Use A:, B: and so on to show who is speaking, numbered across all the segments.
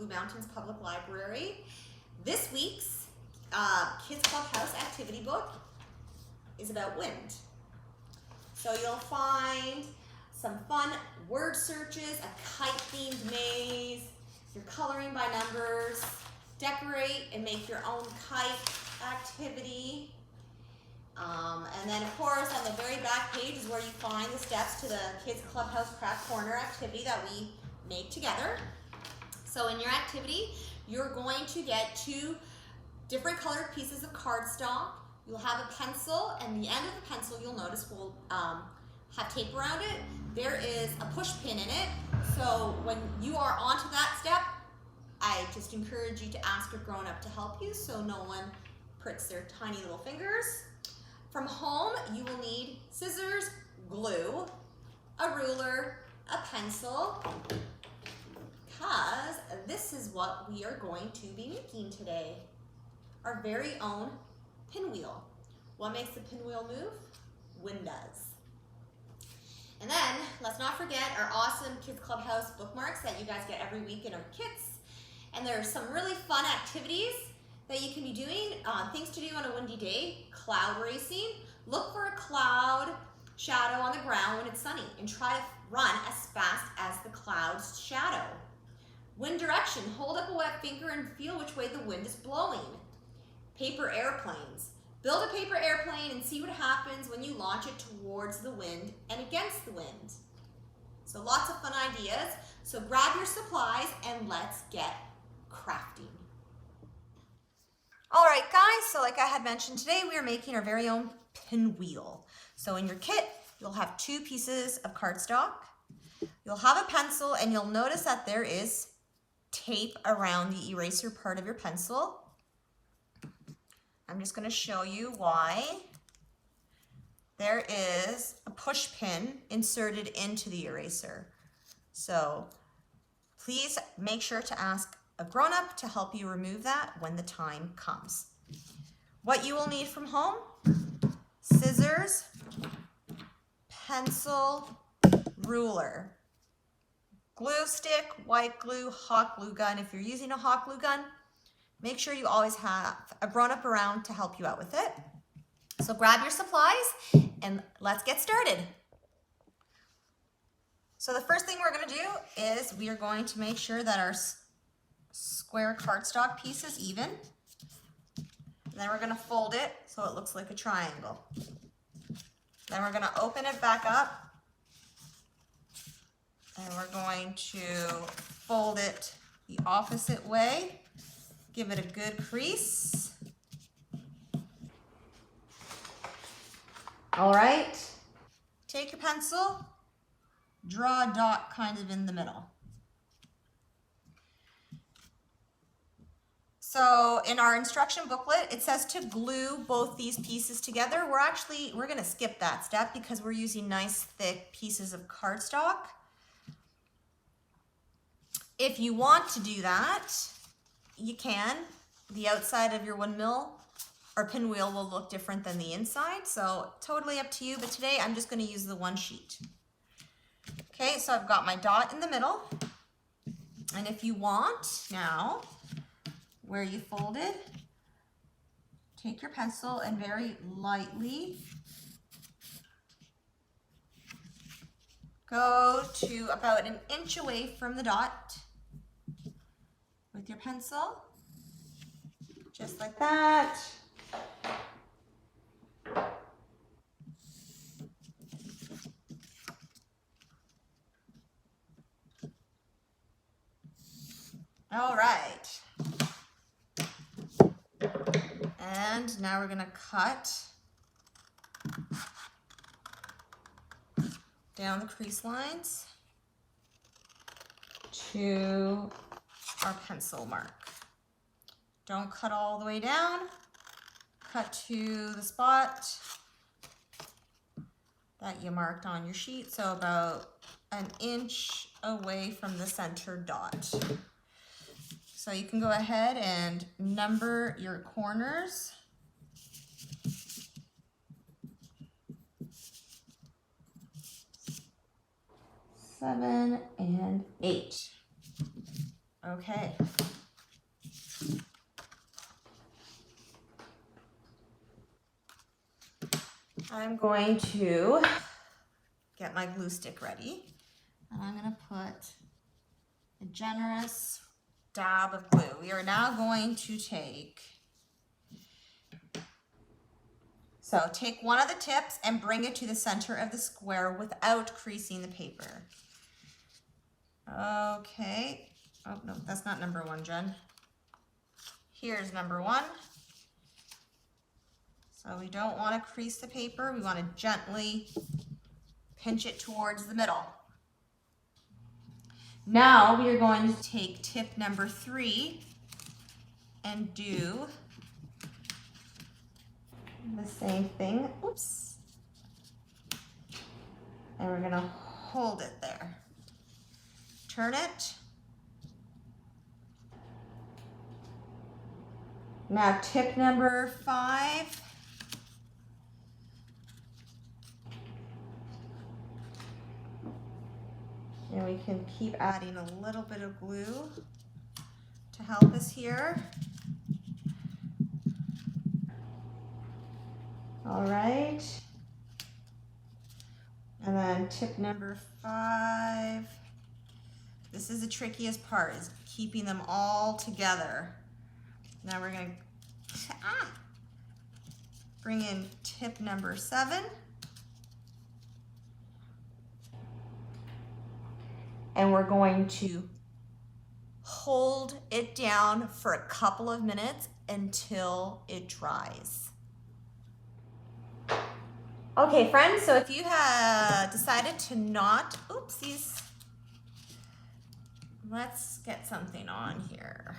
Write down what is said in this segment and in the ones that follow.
A: Blue Mountains Public Library. This week's Kids Clubhouse activity book is about wind. So you'll find some fun word searches, a kite-themed maze, your coloring by numbers, decorate and make your own kite activity. And then of course on the very back page is where you find the steps to the Kids Clubhouse Craft Corner activity that we make together. So in your activity, you're going to get 2 different colored pieces of cardstock. You'll have a pencil, and the end of the pencil you'll notice will have tape around it. There is a push pin in it, so when you are onto that step, I just encourage you to ask a grown-up to help you so no one pricks their tiny little fingers. From home, you will need scissors, glue, a ruler, a pencil, because this is what we are going to be making today. Our very own pinwheel. What makes the pinwheel move? Wind does. And then, let's not forget our awesome Kids Clubhouse bookmarks that you guys get every week in our kits. And there are some really fun activities that you can be doing, things to do on a windy day. Cloud racing. Look for a cloud shadow on the ground when it's sunny and try to run as fast as the cloud's shadow. Wind direction. Hold up a wet finger and feel which way the wind is blowing. Paper airplanes. Build a paper airplane and see what happens when you launch it towards the wind and against the wind. So lots of fun ideas. So grab your supplies and let's get crafting. All right, guys, so like I had mentioned today, we are making our very own pinwheel. So in your kit, you'll have 2 pieces of cardstock. You'll have a pencil, and you'll notice that there is tape around the eraser part of your pencil. I'm just going to show you why. There is a push pin inserted into the eraser. So please make sure to ask a grown-up to help you remove that when the time comes. What you will need from home: scissors, pencil, ruler, glue stick, white glue, hot glue gun. If you're using a hot glue gun, make sure you always have a grown-up around to help you out with it. So grab your supplies and let's get started. So the first thing we're going to do is we are going to make sure that our square cardstock piece is even. Then we're going to fold it so it looks like a triangle. Then we're going to open it back up and we're going to fold it the opposite way. Give it a good crease. All right, take your pencil, draw a dot kind of in the middle. So in our instruction booklet, it says to glue both these pieces together. We're gonna skip that step because we're using nice thick pieces of cardstock. If you want to do that, you can. The outside of your windmill or pinwheel will look different than the inside, so totally up to you, but today I'm just gonna use the one sheet. Okay, so I've got my dot in the middle, and if you want now, where you folded, take your pencil and very lightly go to about 1 inch away from the dot with your pencil, just like that. All right. And now we're going to cut down the crease lines to our pencil mark. Don't cut all the way down. Cut to the spot that you marked on your sheet, so about 1 inch away from the center dot. So you can go ahead and number your corners. 7 and 8. Okay. I'm going to get my glue stick ready. And I'm going to put a generous dab of glue. We are now going to take one of the tips and bring it to the center of the square without creasing the paper. Okay. Oh, no, that's not number one, Jen. Here's number one. So we don't want to crease the paper. We want to gently pinch it towards the middle. Now we are going to take tip number 3 and do the same thing. Oops. And we're going to hold it there. Turn it. Now tip number 5. And we can keep adding a little bit of glue to help us here. All right. And then tip number 5. This is the trickiest part, is keeping them all together. Now we're going to bring in tip number 7. And we're going to hold it down for a couple of minutes until it dries. Okay, friends, so if you have decided to not, oopsies, let's get something on here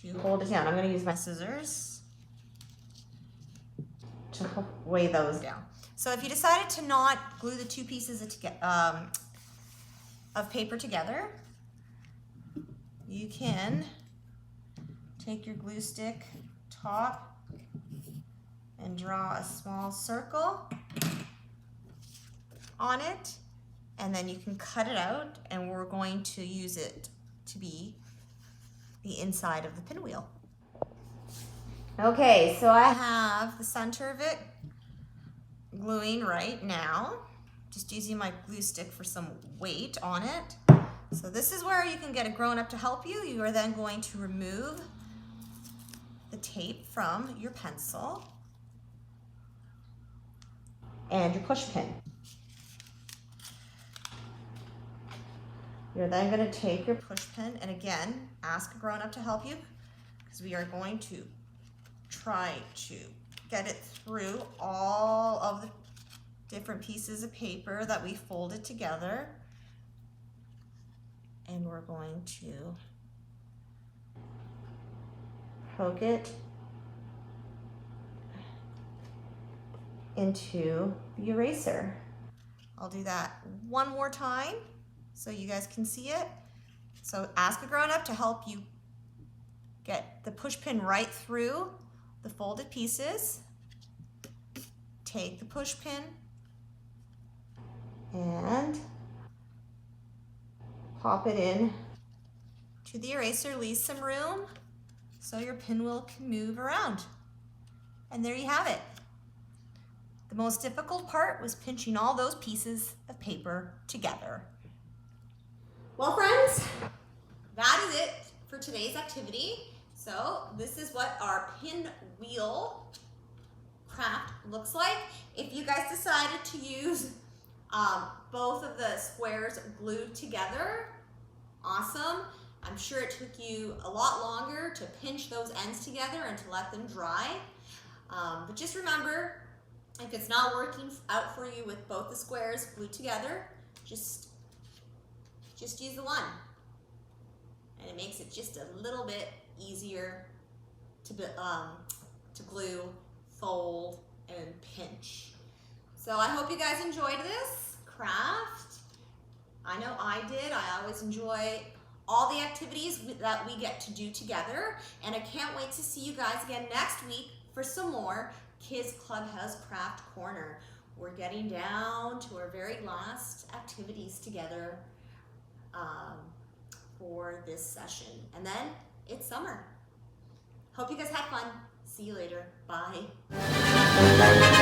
A: to hold it down. I'm going to use my scissors to weigh those down. So if you decided to not glue the 2 pieces of paper together, you can take your glue stick top and draw a small circle on it, and then you can cut it out, and we're going to use it to be the inside of the pinwheel. Okay, so I have the center of it gluing right now, just using my glue stick for some weight on it. So this is where you can get a grown-up to help you. You are then going to remove the tape from your pencil and your push pin. You're then going to take your push pin and again ask a grown-up to help you, because we are going to try to get it through all of the different pieces of paper that we folded together. And we're going to poke it into the eraser. I'll do that one more time so you guys can see it. So ask a grown-up to help you get the push pin right through the folded pieces. Take the push pin and pop it in to the eraser. Leave some room so your pinwheel can move around. And there you have it. The most difficult part was pinching all those pieces of paper together. Well, friends, that is it for today's activity. So this is what our pinwheel craft looks like. If you guys decided to use both of the squares glued together, awesome. I'm sure it took you a lot longer to pinch those ends together and to let them dry. But just remember, if it's not working out for you with both the squares glued together, just use the one. And it makes it just a little bit easier to glue, fold, and pinch. So I hope you guys enjoyed this craft. I know I did. I always enjoy all the activities that we get to do together. And I can't wait to see you guys again next week for some more Kids Clubhouse Craft Corner. We're getting down to our very last activities together. for this session. And then it's summer. Hope you guys had fun. See you later. Bye.